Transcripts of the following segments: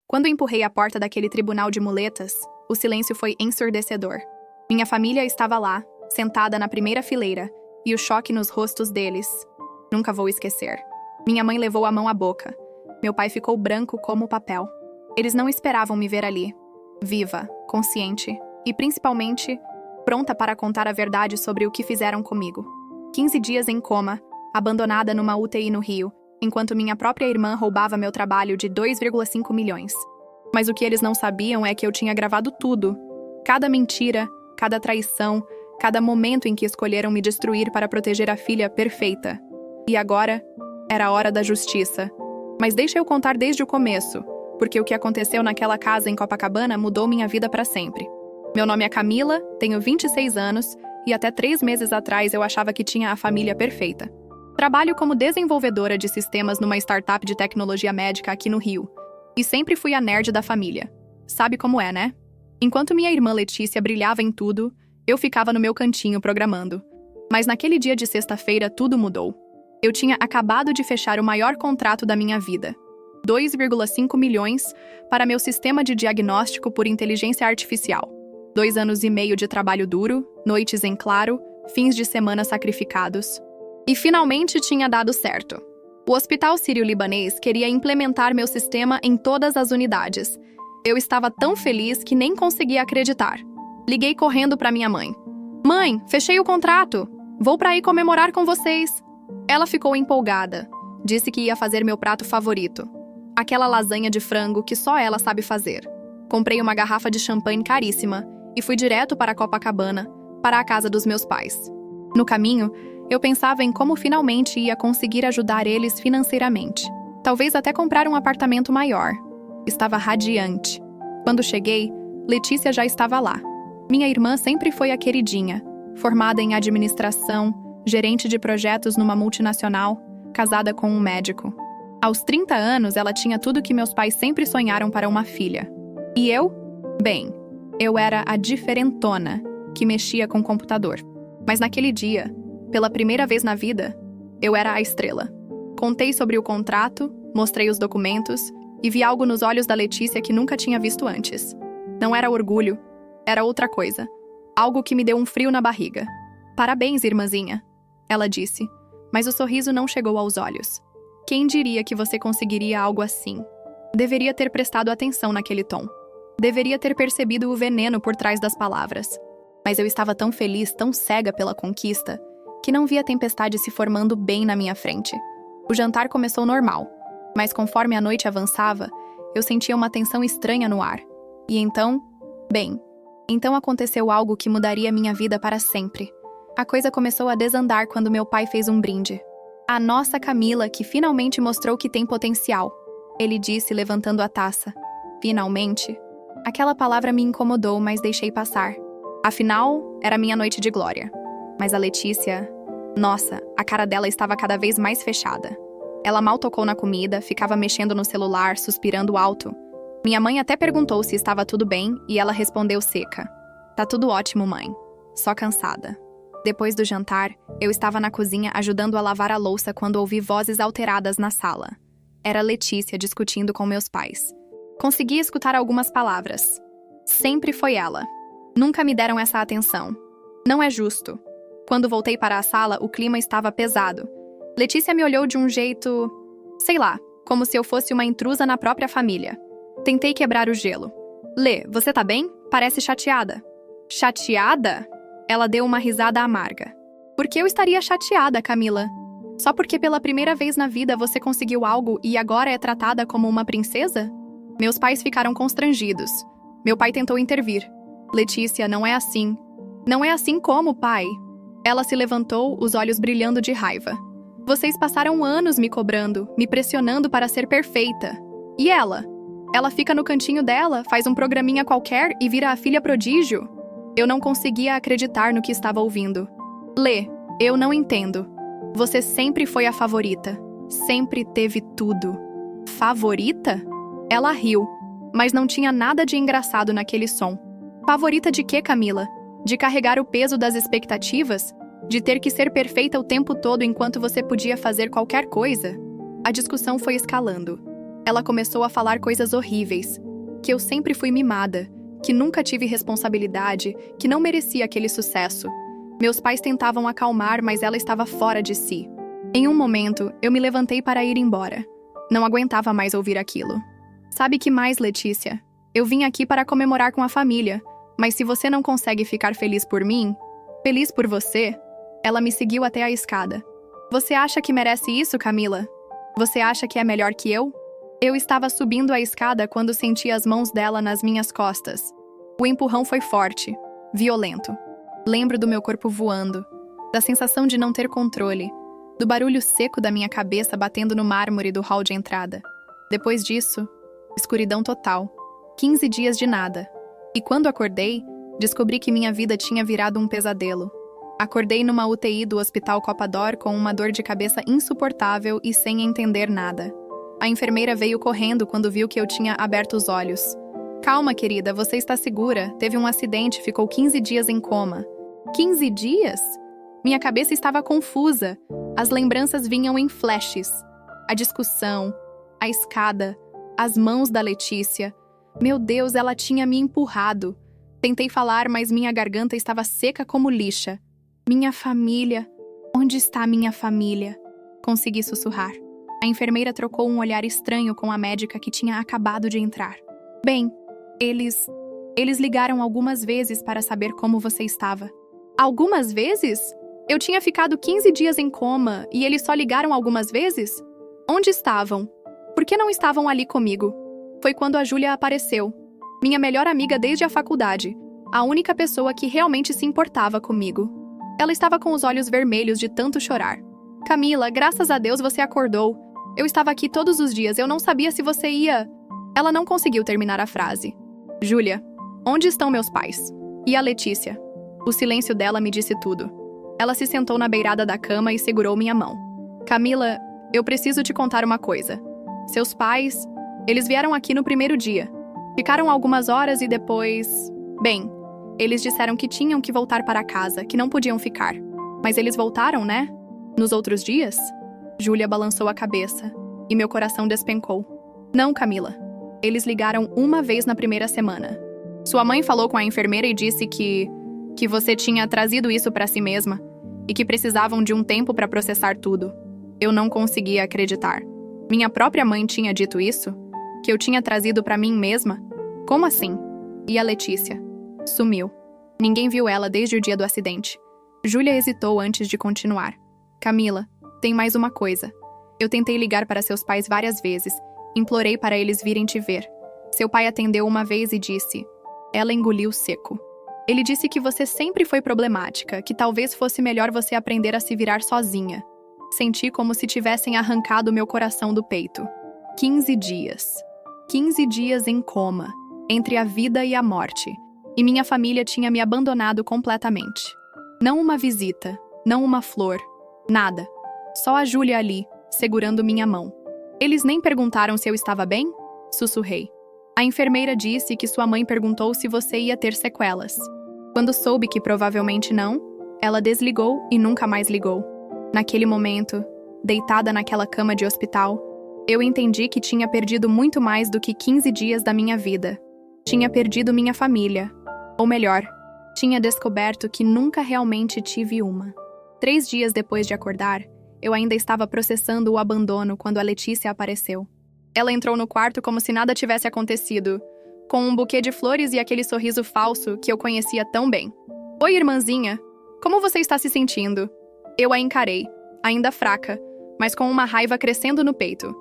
Quando empurrei a porta daquele tribunal de muletas, o silêncio foi ensurdecedor. Minha família estava lá, sentada na primeira fileira, e o choque nos rostos deles. Nunca vou esquecer. Minha mãe levou a mão à boca. Meu pai ficou branco como papel. Eles não esperavam me ver ali, viva, consciente e, principalmente, pronta para contar a verdade sobre o que fizeram comigo. 15 dias em coma, abandonada numa UTI no Rio, enquanto minha própria irmã roubava meu trabalho de 2,5 milhões. Mas o que eles não sabiam é que eu tinha gravado tudo. Cada mentira, cada traição, cada momento em que escolheram me destruir para proteger a filha perfeita. E agora, era a hora da justiça. Mas deixa eu contar desde o começo, porque o que aconteceu naquela casa em Copacabana mudou minha vida para sempre. Meu nome é Camila, tenho 26 anos, e até 3 meses atrás eu achava que tinha a família perfeita. Trabalho como desenvolvedora de sistemas numa startup de tecnologia médica aqui no Rio. E sempre fui a nerd da família. Sabe como é, né? Enquanto minha irmã Letícia brilhava em tudo, eu ficava no meu cantinho programando. Mas naquele dia de sexta-feira tudo mudou. Eu tinha acabado de fechar o maior contrato da minha vida. 2,5 milhões para meu sistema de diagnóstico por inteligência artificial. 2 anos e meio de trabalho duro, noites em claro, fins de semana sacrificados. E finalmente tinha dado certo. O Hospital Sírio-Libanês queria implementar meu sistema em todas as unidades. Eu estava tão feliz que nem conseguia acreditar. Liguei correndo para minha mãe. Mãe, fechei o contrato! Vou para aí comemorar com vocês! Ela ficou empolgada. Disse que ia fazer meu prato favorito. Aquela lasanha de frango que só ela sabe fazer. Comprei uma garrafa de champanhe caríssima e fui direto para Copacabana, para a casa dos meus pais. No caminho, eu pensava em como finalmente ia conseguir ajudar eles financeiramente. Talvez até comprar um apartamento maior. Estava radiante. Quando cheguei, Letícia já estava lá. Minha irmã sempre foi a queridinha, formada em administração, gerente de projetos numa multinacional, casada com um médico. Aos 30 anos, ela tinha tudo que meus pais sempre sonharam para uma filha. E eu? Bem, eu era a diferentona que mexia com o computador. Mas naquele dia, pela primeira vez na vida, eu era a estrela. Contei sobre o contrato, mostrei os documentos e vi algo nos olhos da Letícia que nunca tinha visto antes. Não era orgulho, era outra coisa. Algo que me deu um frio na barriga. Parabéns, irmãzinha, ela disse, mas o sorriso não chegou aos olhos. Quem diria que você conseguiria algo assim? Deveria ter prestado atenção naquele tom. Deveria ter percebido o veneno por trás das palavras. Mas eu estava tão feliz, tão cega pela conquista, que não vi a tempestade se formando bem na minha frente. O jantar começou normal, mas conforme a noite avançava, eu sentia uma tensão estranha no ar. E então, então aconteceu algo que mudaria minha vida para sempre. A coisa começou a desandar quando meu pai fez um brinde. A nossa Camila, que finalmente mostrou que tem potencial, ele disse levantando a taça. Finalmente. Aquela palavra me incomodou, mas deixei passar. Afinal, era minha noite de glória. Mas a Letícia... Nossa, a cara dela estava cada vez mais fechada. Ela mal tocou na comida, ficava mexendo no celular, suspirando alto. Minha mãe até perguntou se estava tudo bem e ela respondeu seca. Tá tudo ótimo, mãe. Só cansada. Depois do jantar, eu estava na cozinha ajudando a lavar a louça quando ouvi vozes alteradas na sala. Era Letícia discutindo com meus pais. Consegui escutar algumas palavras. Sempre foi ela. Nunca me deram essa atenção. Não é justo. Quando voltei para a sala, o clima estava pesado. Letícia me olhou de um jeito... sei lá, como se eu fosse uma intrusa na própria família. Tentei quebrar o gelo. Lê, você tá bem? Parece chateada. Chateada? Ela deu uma risada amarga. Por que eu estaria chateada, Camila? Só porque pela primeira vez na vida você conseguiu algo e agora é tratada como uma princesa? Meus pais ficaram constrangidos. Meu pai tentou intervir. Letícia, não é assim. Não é assim como, pai? Ela se levantou, os olhos brilhando de raiva. Vocês passaram anos me cobrando, me pressionando para ser perfeita. E ela? Ela fica no cantinho dela, faz um programinha qualquer e vira a filha prodígio? Eu não conseguia acreditar no que estava ouvindo. Lê, eu não entendo. Você sempre foi a favorita. Sempre teve tudo. Favorita? Ela riu, mas não tinha nada de engraçado naquele som. Favorita de quê, Camila? De carregar o peso das expectativas? De ter que ser perfeita o tempo todo enquanto você podia fazer qualquer coisa? A discussão foi escalando. Ela começou a falar coisas horríveis, que eu sempre fui mimada, que nunca tive responsabilidade, que não merecia aquele sucesso. Meus pais tentavam acalmar, mas ela estava fora de si. Em um momento, eu me levantei para ir embora. Não aguentava mais ouvir aquilo. Sabe que mais, Letícia? Eu vim aqui para comemorar com a família, mas se você não consegue ficar feliz por mim, feliz por você, ela me seguiu até a escada. Você acha que merece isso, Camila? Você acha que é melhor que eu? Eu estava subindo a escada quando senti as mãos dela nas minhas costas. O empurrão foi forte, violento. Lembro do meu corpo voando, da sensação de não ter controle, do barulho seco da minha cabeça batendo no mármore do hall de entrada. Depois disso, escuridão total. 15 dias de nada. E quando acordei, descobri que minha vida tinha virado um pesadelo. Acordei numa UTI do Hospital Copa d'Or com uma dor de cabeça insuportável e sem entender nada. A enfermeira veio correndo quando viu que eu tinha aberto os olhos. Calma, querida, você está segura. Teve um acidente, ficou 15 dias em coma. 15 dias? Minha cabeça estava confusa. As lembranças vinham em flashes. A discussão, a escada, as mãos da Letícia. Meu Deus, ela tinha me empurrado. Tentei falar, mas minha garganta estava seca como lixa. Minha família. Onde está minha família? Consegui sussurrar. A enfermeira trocou um olhar estranho com a médica que tinha acabado de entrar. Bem, eles ligaram algumas vezes para saber como você estava. Algumas vezes? Eu tinha ficado 15 dias em coma e eles só ligaram algumas vezes? Onde estavam? Por que não estavam ali comigo? Foi quando a Júlia apareceu. Minha melhor amiga desde a faculdade. A única pessoa que realmente se importava comigo. Ela estava com os olhos vermelhos de tanto chorar. Camila, graças a Deus você acordou. Eu estava aqui todos os dias, eu não sabia se você ia... Ela não conseguiu terminar a frase. Júlia, onde estão meus pais? E a Letícia? O silêncio dela me disse tudo. Ela se sentou na beirada da cama e segurou minha mão. Camila, eu preciso te contar uma coisa. Seus pais, eles vieram aqui no primeiro dia. Ficaram algumas horas e depois... Bem, eles disseram que tinham que voltar para casa, que não podiam ficar. Mas eles voltaram, né? Nos outros dias? Júlia balançou a cabeça, e meu coração despencou. Não, Camila. Eles ligaram uma vez na primeira semana. Sua mãe falou com a enfermeira e disse que você tinha trazido isso para si mesma, e que precisavam de um tempo para processar tudo. Eu não conseguia acreditar. Minha própria mãe tinha dito isso? Que eu tinha trazido para mim mesma? Como assim? E a Letícia? Sumiu. Ninguém viu ela desde o dia do acidente. Júlia hesitou antes de continuar. Camila, tem mais uma coisa. Eu tentei ligar para seus pais várias vezes. Implorei para eles virem te ver. Seu pai atendeu uma vez e disse... Ela engoliu seco. Ele disse que você sempre foi problemática, que talvez fosse melhor você aprender a se virar sozinha. Senti como se tivessem arrancado meu coração do peito. 15 dias. 15 dias em coma, entre a vida e a morte. E minha família tinha me abandonado completamente. Não uma visita, não uma flor, nada. Só a Júlia ali, segurando minha mão. Eles nem perguntaram se eu estava bem? Sussurrei. A enfermeira disse que sua mãe perguntou se você ia ter sequelas. Quando soube que provavelmente não, ela desligou e nunca mais ligou. Naquele momento, deitada naquela cama de hospital, eu entendi que tinha perdido muito mais do que 15 dias da minha vida. Tinha perdido minha família. Ou melhor, tinha descoberto que nunca realmente tive uma. 3 dias depois de acordar, eu ainda estava processando o abandono quando a Letícia apareceu. Ela entrou no quarto como se nada tivesse acontecido, com um buquê de flores e aquele sorriso falso que eu conhecia tão bem. Oi, irmãzinha. Como você está se sentindo? Eu a encarei, ainda fraca, mas com uma raiva crescendo no peito.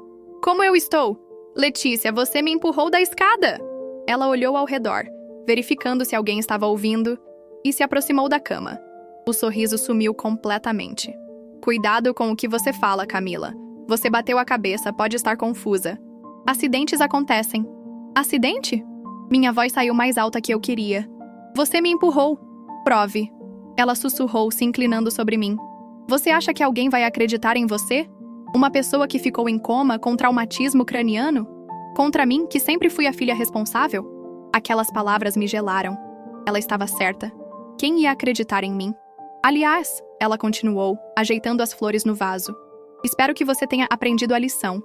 Como eu estou? Letícia, você me empurrou da escada! Ela olhou ao redor, verificando se alguém estava ouvindo, e se aproximou da cama. O sorriso sumiu completamente. Cuidado com o que você fala, Camila. Você bateu a cabeça, pode estar confusa. Acidentes acontecem. Acidente? Minha voz saiu mais alta que eu queria. Você me empurrou. Prove. Ela sussurrou, se inclinando sobre mim. Você acha que alguém vai acreditar em você? Uma pessoa que ficou em coma com traumatismo craniano? Contra mim, que sempre fui a filha responsável? Aquelas palavras me gelaram. Ela estava certa. Quem ia acreditar em mim? Aliás, ela continuou, ajeitando as flores no vaso. Espero que você tenha aprendido a lição.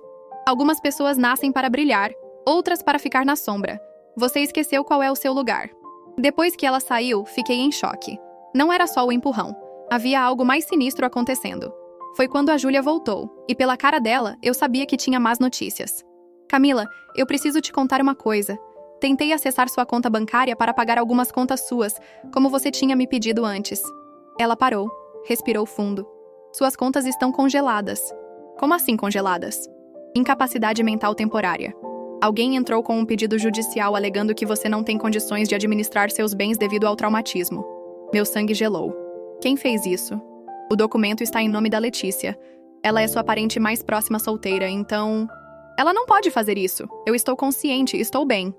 Algumas pessoas nascem para brilhar, outras para ficar na sombra. Você esqueceu qual é o seu lugar. Depois que ela saiu, fiquei em choque. Não era só o empurrão. Havia algo mais sinistro acontecendo. Foi quando a Júlia voltou, e pela cara dela, eu sabia que tinha más notícias. Camila, eu preciso te contar uma coisa. Tentei acessar sua conta bancária para pagar algumas contas suas, como você tinha me pedido antes. Ela parou, respirou fundo. Suas contas estão congeladas. Como assim congeladas? Incapacidade mental temporária. Alguém entrou com um pedido judicial alegando que você não tem condições de administrar seus bens devido ao traumatismo. Meu sangue gelou. Quem fez isso? O documento está em nome da Letícia. Ela é sua parente mais próxima solteira, então... Ela não pode fazer isso. Eu estou consciente, estou bem.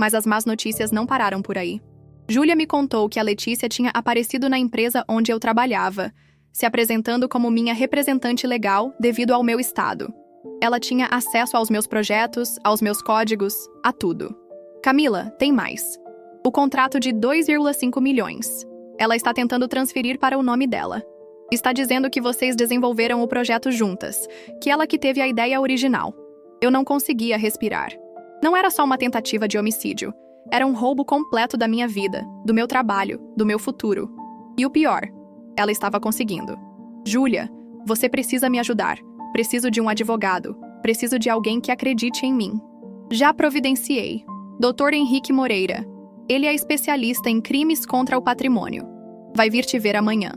Mas as más notícias não pararam por aí. Júlia me contou que a Letícia tinha aparecido na empresa onde eu trabalhava, se apresentando como minha representante legal devido ao meu estado. Ela tinha acesso aos meus projetos, aos meus códigos, a tudo. Camila, tem mais. O contrato de 2,5 milhões. Ela está tentando transferir para o nome dela. Está dizendo que vocês desenvolveram o projeto juntas, que ela que teve a ideia original. Eu não conseguia respirar. Não era só uma tentativa de homicídio. Era um roubo completo da minha vida, do meu trabalho, do meu futuro. E o pior, ela estava conseguindo. Júlia, você precisa me ajudar. Preciso de um advogado. Preciso de alguém que acredite em mim. Já providenciei. Dr. Henrique Moreira. Ele é especialista em crimes contra o patrimônio. Vai vir te ver amanhã.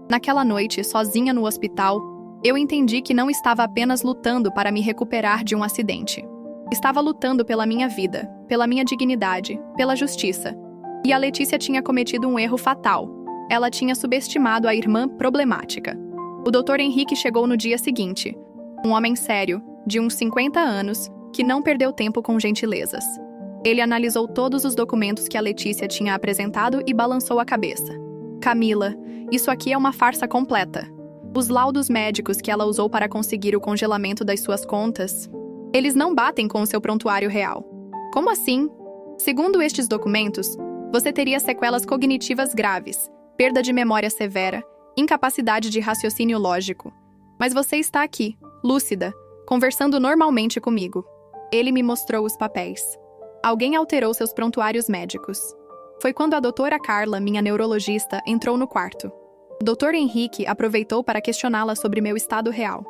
Naquela noite, sozinha no hospital, eu entendi que não estava apenas lutando para me recuperar de um acidente. Estava lutando pela minha vida, pela minha dignidade, pela justiça. E a Letícia tinha cometido um erro fatal. Ela tinha subestimado a irmã problemática. O Dr. Henrique chegou no dia seguinte. Um homem sério, de uns 50 anos, que não perdeu tempo com gentilezas. Ele analisou todos os documentos que a Letícia tinha apresentado e balançou a cabeça. Camila, isso aqui é uma farsa completa. Os laudos médicos que ela usou para conseguir o congelamento das suas contas, eles não batem com o seu prontuário real. Como assim? Segundo estes documentos, você teria sequelas cognitivas graves, perda de memória severa, incapacidade de raciocínio lógico. Mas você está aqui, lúcida, conversando normalmente comigo. Ele me mostrou os papéis. Alguém alterou seus prontuários médicos. Foi quando a doutora Carla, minha neurologista, entrou no quarto. O Dr. Henrique aproveitou para questioná-la sobre meu estado real.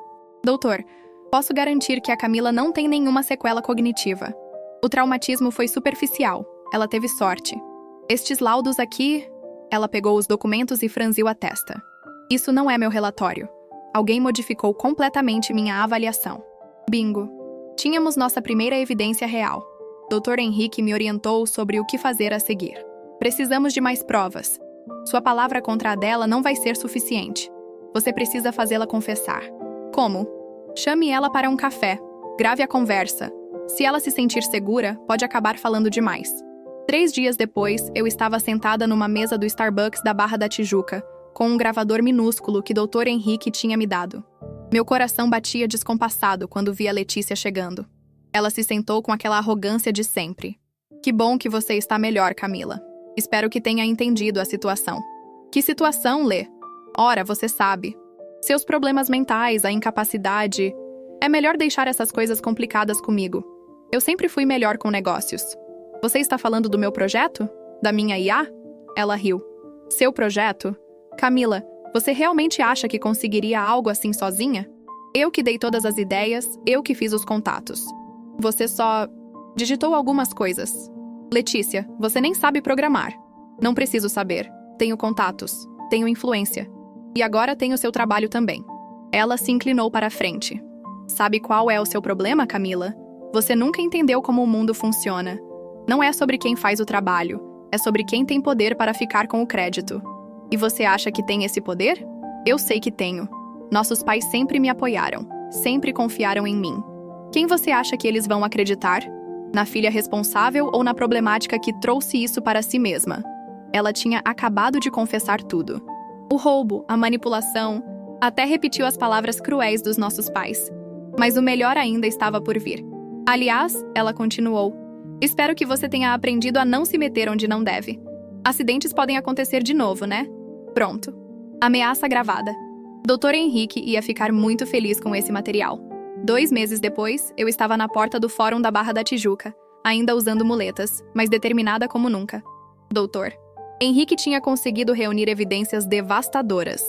Doutor, posso garantir que a Camila não tem nenhuma sequela cognitiva. O traumatismo foi superficial. Ela teve sorte. Estes laudos aqui... Ela pegou os documentos e franziu a testa. Isso não é meu relatório. Alguém modificou completamente minha avaliação. Bingo. Tínhamos nossa primeira evidência real. Dr. Henrique me orientou sobre o que fazer a seguir. Precisamos de mais provas. Sua palavra contra a dela não vai ser suficiente. Você precisa fazê-la confessar. Como? Chame ela para um café. Grave a conversa. Se ela se sentir segura, pode acabar falando demais. 3 dias depois, eu estava sentada numa mesa do Starbucks da Barra da Tijuca, com um gravador minúsculo que Dr. Henrique tinha me dado. Meu coração batia descompassado quando vi a Letícia chegando. Ela se sentou com aquela arrogância de sempre. Que bom que você está melhor, Camila. Espero que tenha entendido a situação. Que situação, Lê? Ora, você sabe. Seus problemas mentais, a incapacidade... É melhor deixar essas coisas complicadas comigo. Eu sempre fui melhor com negócios. Você está falando do meu projeto? Da minha IA? Ela riu. Seu projeto? Camila, você realmente acha que conseguiria algo assim sozinha? Eu que dei todas as ideias, eu que fiz os contatos. Você só... digitou algumas coisas. Letícia, você nem sabe programar. Não preciso saber. Tenho contatos. Tenho influência. E agora tenho seu trabalho também. Ela se inclinou para a frente. Sabe qual é o seu problema, Camila? Você nunca entendeu como o mundo funciona. Não é sobre quem faz o trabalho. É sobre quem tem poder para ficar com o crédito. E você acha que tem esse poder? Eu sei que tenho. Nossos pais sempre me apoiaram. Sempre confiaram em mim. Quem você acha que eles vão acreditar? Na filha responsável ou na problemática que trouxe isso para si mesma? Ela tinha acabado de confessar tudo. O roubo, a manipulação, até repetiu as palavras cruéis dos nossos pais. Mas o melhor ainda estava por vir. Aliás, ela continuou, espero que você tenha aprendido a não se meter onde não deve. Acidentes podem acontecer de novo, né? Pronto. Ameaça gravada. Dr. Henrique ia ficar muito feliz com esse material. 2 meses depois, eu estava na porta do Fórum da Barra da Tijuca, ainda usando muletas, mas determinada como nunca. Doutor. Henrique tinha conseguido reunir evidências devastadoras.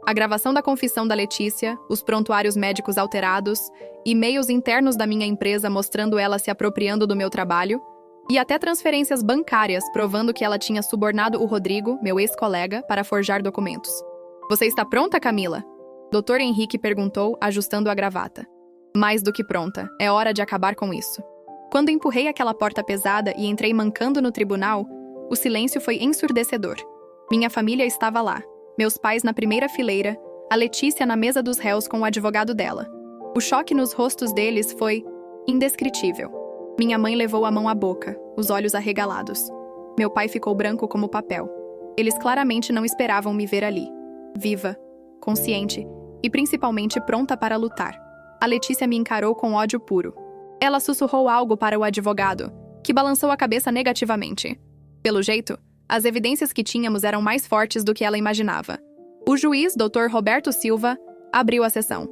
A gravação da confissão da Letícia, os prontuários médicos alterados, e-mails internos da minha empresa mostrando ela se apropriando do meu trabalho, e até transferências bancárias provando que ela tinha subornado o Rodrigo, meu ex-colega, para forjar documentos. Você está pronta, Camila? Dr. Henrique perguntou, ajustando a gravata. Mais do que pronta, é hora de acabar com isso. Quando empurrei aquela porta pesada e entrei mancando no tribunal, o silêncio foi ensurdecedor. Minha família estava lá, meus pais na primeira fileira, a Letícia na mesa dos réus com o advogado dela. O choque nos rostos deles foi indescritível. Minha mãe levou a mão à boca, os olhos arregalados. Meu pai ficou branco como papel. Eles claramente não esperavam me ver ali. Viva, consciente e principalmente pronta para lutar. A Letícia me encarou com ódio puro. Ela sussurrou algo para o advogado, que balançou a cabeça negativamente. Pelo jeito, as evidências que tínhamos eram mais fortes do que ela imaginava. O juiz, Dr. Roberto Silva, abriu a sessão.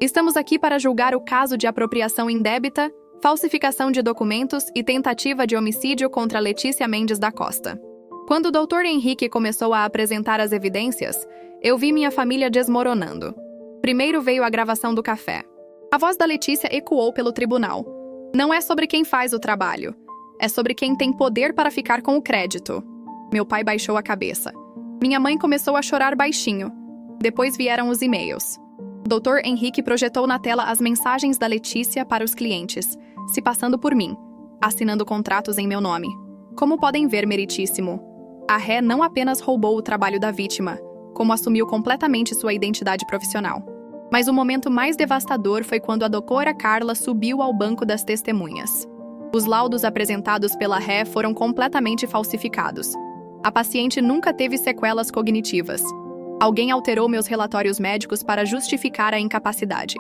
Estamos aqui para julgar o caso de apropriação indébita, falsificação de documentos e tentativa de homicídio contra Letícia Mendes da Costa. Quando o Dr. Henrique começou a apresentar as evidências, eu vi minha família desmoronando. Primeiro veio a gravação do café. A voz da Letícia ecoou pelo tribunal. Não é sobre quem faz o trabalho. É sobre quem tem poder para ficar com o crédito. Meu pai baixou a cabeça. Minha mãe começou a chorar baixinho. Depois vieram os e-mails. Dr. Henrique projetou na tela as mensagens da Letícia para os clientes, se passando por mim, assinando contratos em meu nome. Como podem ver, meritíssimo, a ré não apenas roubou o trabalho da vítima, como assumiu completamente sua identidade profissional. Mas o momento mais devastador foi quando a doutora Carla subiu ao banco das testemunhas. Os laudos apresentados pela ré foram completamente falsificados. A paciente nunca teve sequelas cognitivas. Alguém alterou meus relatórios médicos para justificar a incapacidade.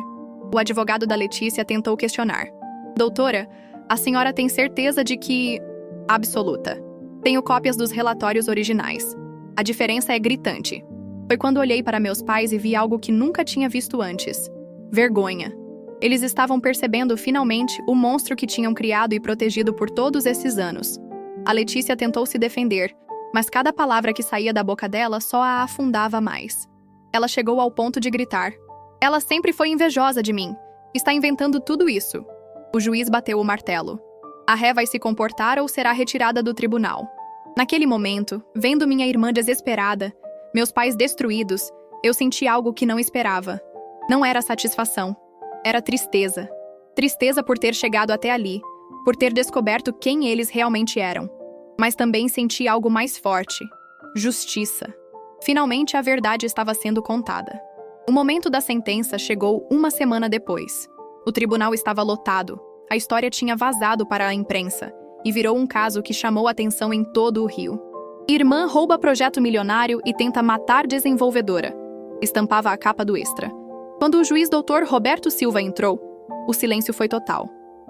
O advogado da Letícia tentou questionar. Doutora, a senhora tem certeza de que... Absoluta. Tenho cópias dos relatórios originais. A diferença é gritante. Foi quando olhei para meus pais e vi algo que nunca tinha visto antes. Vergonha. Eles estavam percebendo finalmente o monstro que tinham criado e protegido por todos esses anos. A Letícia tentou se defender, mas cada palavra que saía da boca dela só a afundava mais. Ela chegou ao ponto de gritar. Ela sempre foi invejosa de mim. Está inventando tudo isso. O juiz bateu o martelo. A ré vai se comportar ou será retirada do tribunal. Naquele momento, vendo minha irmã desesperada, meus pais destruídos, eu senti algo que não esperava. Não era satisfação. Era tristeza. Tristeza por ter chegado até ali, por ter descoberto quem eles realmente eram. Mas também senti algo mais forte. Justiça. Finalmente a verdade estava sendo contada. O momento da sentença chegou uma semana depois. O tribunal estava lotado. A história tinha vazado para a imprensa e virou um caso que chamou atenção em todo o Rio. Irmã rouba projeto milionário e tenta matar desenvolvedora. Estampava a capa do Extra. Quando o juiz Dr. Roberto Silva entrou, o silêncio foi total.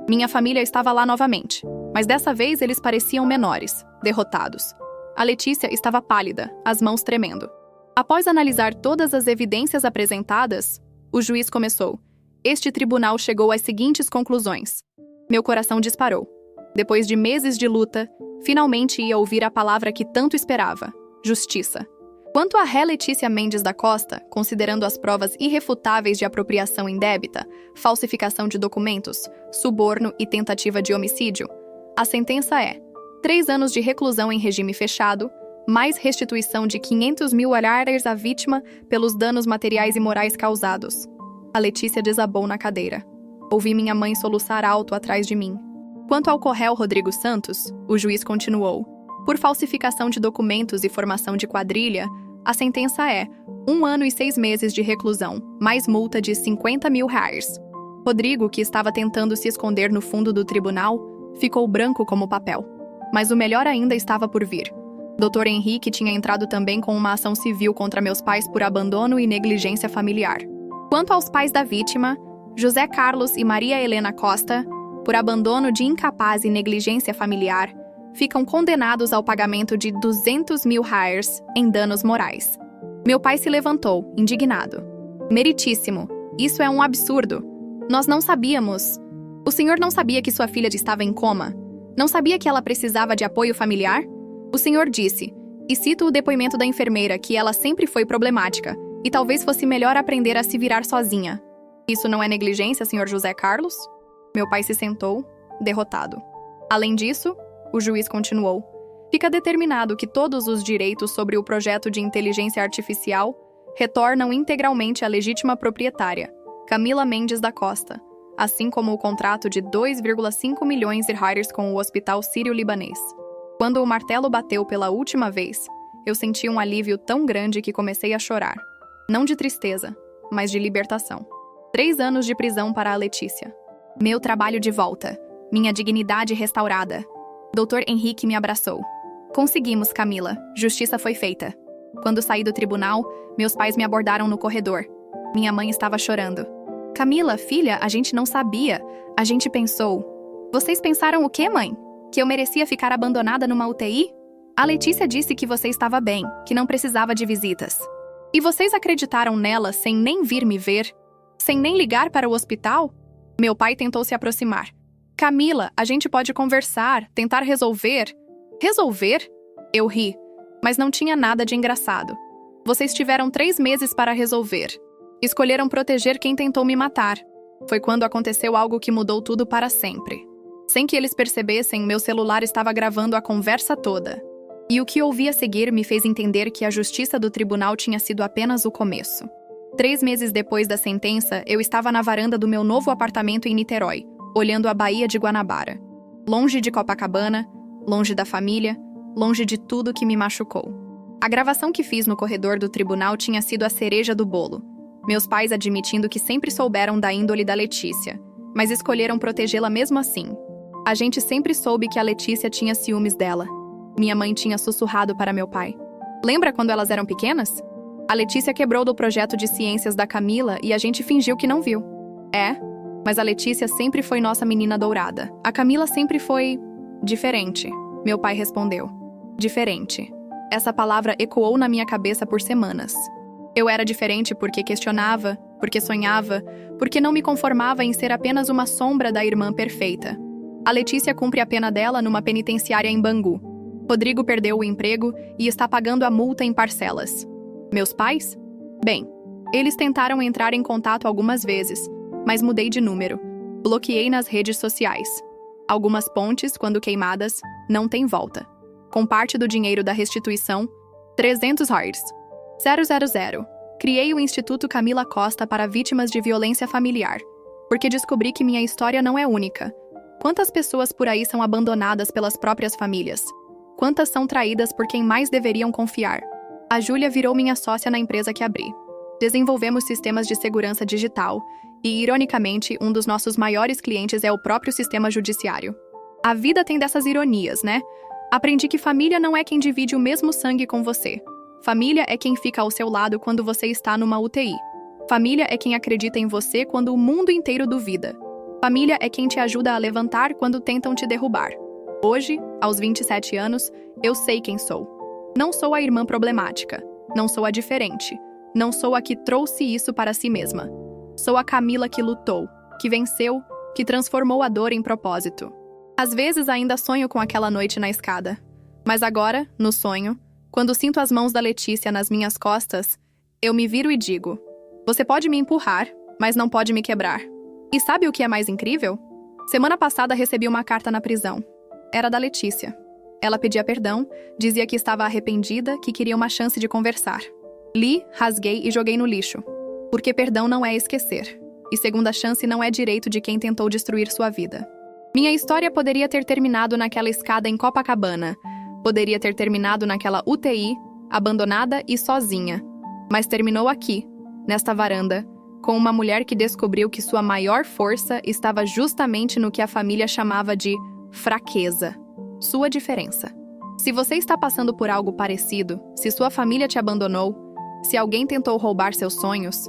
Minha família estava lá novamente, mas dessa vez eles pareciam menores, derrotados. A Letícia estava pálida, as mãos tremendo. Após analisar todas as evidências apresentadas, o juiz começou. Este tribunal chegou às seguintes conclusões. Meu coração disparou. Depois de meses de luta, finalmente ia ouvir a palavra que tanto esperava: justiça. Quanto à ré Letícia Mendes da Costa, considerando as provas irrefutáveis de apropriação indébita, falsificação de documentos, suborno e tentativa de homicídio, a sentença é 3 anos de reclusão em regime fechado, mais restituição de 500 mil olhares à vítima pelos danos materiais e morais causados. A Letícia desabou na cadeira. Ouvi minha mãe soluçar alto atrás de mim. Quanto ao Corréu Rodrigo Santos, o juiz continuou. Por falsificação de documentos e formação de quadrilha, a sentença é 1 ano e 6 meses de reclusão, mais multa de 50 mil reais. Rodrigo, que estava tentando se esconder no fundo do tribunal, ficou branco como papel. Mas o melhor ainda estava por vir. Dr. Henrique tinha entrado também com uma ação civil contra meus pais por abandono e negligência familiar. Quanto aos pais da vítima, José Carlos e Maria Helena Costa, por abandono de incapaz e negligência familiar, ficam condenados ao pagamento de 200 mil reais em danos morais. Meu pai se levantou, indignado. Meritíssimo, isso é um absurdo. Nós não sabíamos. O senhor não sabia que sua filha estava em coma? Não sabia que ela precisava de apoio familiar? O senhor disse, e cito o depoimento da enfermeira, que ela sempre foi problemática, e talvez fosse melhor aprender a se virar sozinha. Isso não é negligência, senhor José Carlos? Meu pai se sentou, derrotado. Além disso, o juiz continuou, fica determinado que todos os direitos sobre o projeto de inteligência artificial retornam integralmente à legítima proprietária, Camila Mendes da Costa, assim como o contrato de 2,5 milhões de reais com o Hospital Sírio-Libanês. Quando o martelo bateu pela última vez, eu senti um alívio tão grande que comecei a chorar. Não de tristeza, mas de libertação. 3 anos de prisão para a Letícia. Meu trabalho de volta. Minha dignidade restaurada. Dr. Henrique me abraçou. Conseguimos, Camila. Justiça foi feita. Quando saí do tribunal, meus pais me abordaram no corredor. Minha mãe estava chorando. Camila, filha, a gente não sabia. A gente pensou. Vocês pensaram o quê, mãe? Que eu merecia ficar abandonada numa UTI? A Letícia disse que você estava bem, que não precisava de visitas. E vocês acreditaram nela sem nem vir me ver? Sem nem ligar para o hospital? Meu pai tentou se aproximar. Camila, a gente pode conversar, tentar resolver. Resolver? Eu ri, mas não tinha nada de engraçado. Vocês tiveram 3 meses para resolver. Escolheram proteger quem tentou me matar. Foi quando aconteceu algo que mudou tudo para sempre. Sem que eles percebessem, meu celular estava gravando a conversa toda. E o que ouvi a seguir me fez entender que a justiça do tribunal tinha sido apenas o começo. 3 meses depois da sentença, eu estava na varanda do meu novo apartamento em Niterói, olhando a Baía de Guanabara. Longe de Copacabana, longe da família, longe de tudo que me machucou. A gravação que fiz no corredor do tribunal tinha sido a cereja do bolo. Meus pais admitindo que sempre souberam da índole da Letícia, mas escolheram protegê-la mesmo assim. A gente sempre soube que a Letícia tinha ciúmes dela. Minha mãe tinha sussurrado para meu pai. Lembra quando elas eram pequenas? A Letícia quebrou do projeto de ciências da Camila e a gente fingiu que não viu. É, mas a Letícia sempre foi nossa menina dourada. A Camila sempre foi... diferente. Meu pai respondeu. Diferente. Essa palavra ecoou na minha cabeça por semanas. Eu era diferente porque questionava, porque sonhava, porque não me conformava em ser apenas uma sombra da irmã perfeita. A Letícia cumpre a pena dela numa penitenciária em Bangu. Rodrigo perdeu o emprego e está pagando a multa em parcelas. Meus pais? Bem, eles tentaram entrar em contato algumas vezes, mas mudei de número. Bloqueei nas redes sociais. Algumas pontes, quando queimadas, não têm volta. Com parte do dinheiro da restituição, 300 reais. 000. Criei o Instituto Camila Costa para vítimas de violência familiar, porque descobri que minha história não é única. Quantas pessoas por aí são abandonadas pelas próprias famílias? Quantas são traídas por quem mais deveriam confiar? A Júlia virou minha sócia na empresa que abri. Desenvolvemos sistemas de segurança digital e, ironicamente, um dos nossos maiores clientes é o próprio sistema judiciário. A vida tem dessas ironias, né? Aprendi que família não é quem divide o mesmo sangue com você. Família é quem fica ao seu lado quando você está numa UTI. Família é quem acredita em você quando o mundo inteiro duvida. Família é quem te ajuda a levantar quando tentam te derrubar. Hoje, aos 27 anos, eu sei quem sou. Não sou a irmã problemática. Não sou a diferente. Não sou a que trouxe isso para si mesma. Sou a Camila que lutou, que venceu, que transformou a dor em propósito. Às vezes ainda sonho com aquela noite na escada. Mas agora, no sonho, quando sinto as mãos da Letícia nas minhas costas, eu me viro e digo: você pode me empurrar, mas não pode me quebrar. E sabe o que é mais incrível? Semana passada recebi uma carta na prisão. Era da Letícia. Ela pedia perdão, dizia que estava arrependida, que queria uma chance de conversar. Li, rasguei e joguei no lixo. Porque perdão não é esquecer. E segunda chance não é direito de quem tentou destruir sua vida. Minha história poderia ter terminado naquela escada em Copacabana. Poderia ter terminado naquela UTI, abandonada e sozinha. Mas terminou aqui, nesta varanda, com uma mulher que descobriu que sua maior força estava justamente no que a família chamava de fraqueza. Sua diferença. Se você está passando por algo parecido, se sua família te abandonou, se alguém tentou roubar seus sonhos,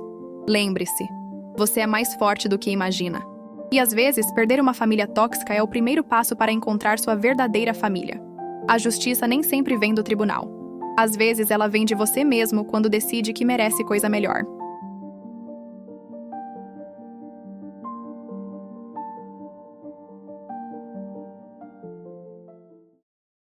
lembre-se, você é mais forte do que imagina. E às vezes, perder uma família tóxica é o primeiro passo para encontrar sua verdadeira família. A justiça nem sempre vem do tribunal. Às vezes, ela vem de você mesmo quando decide que merece coisa melhor.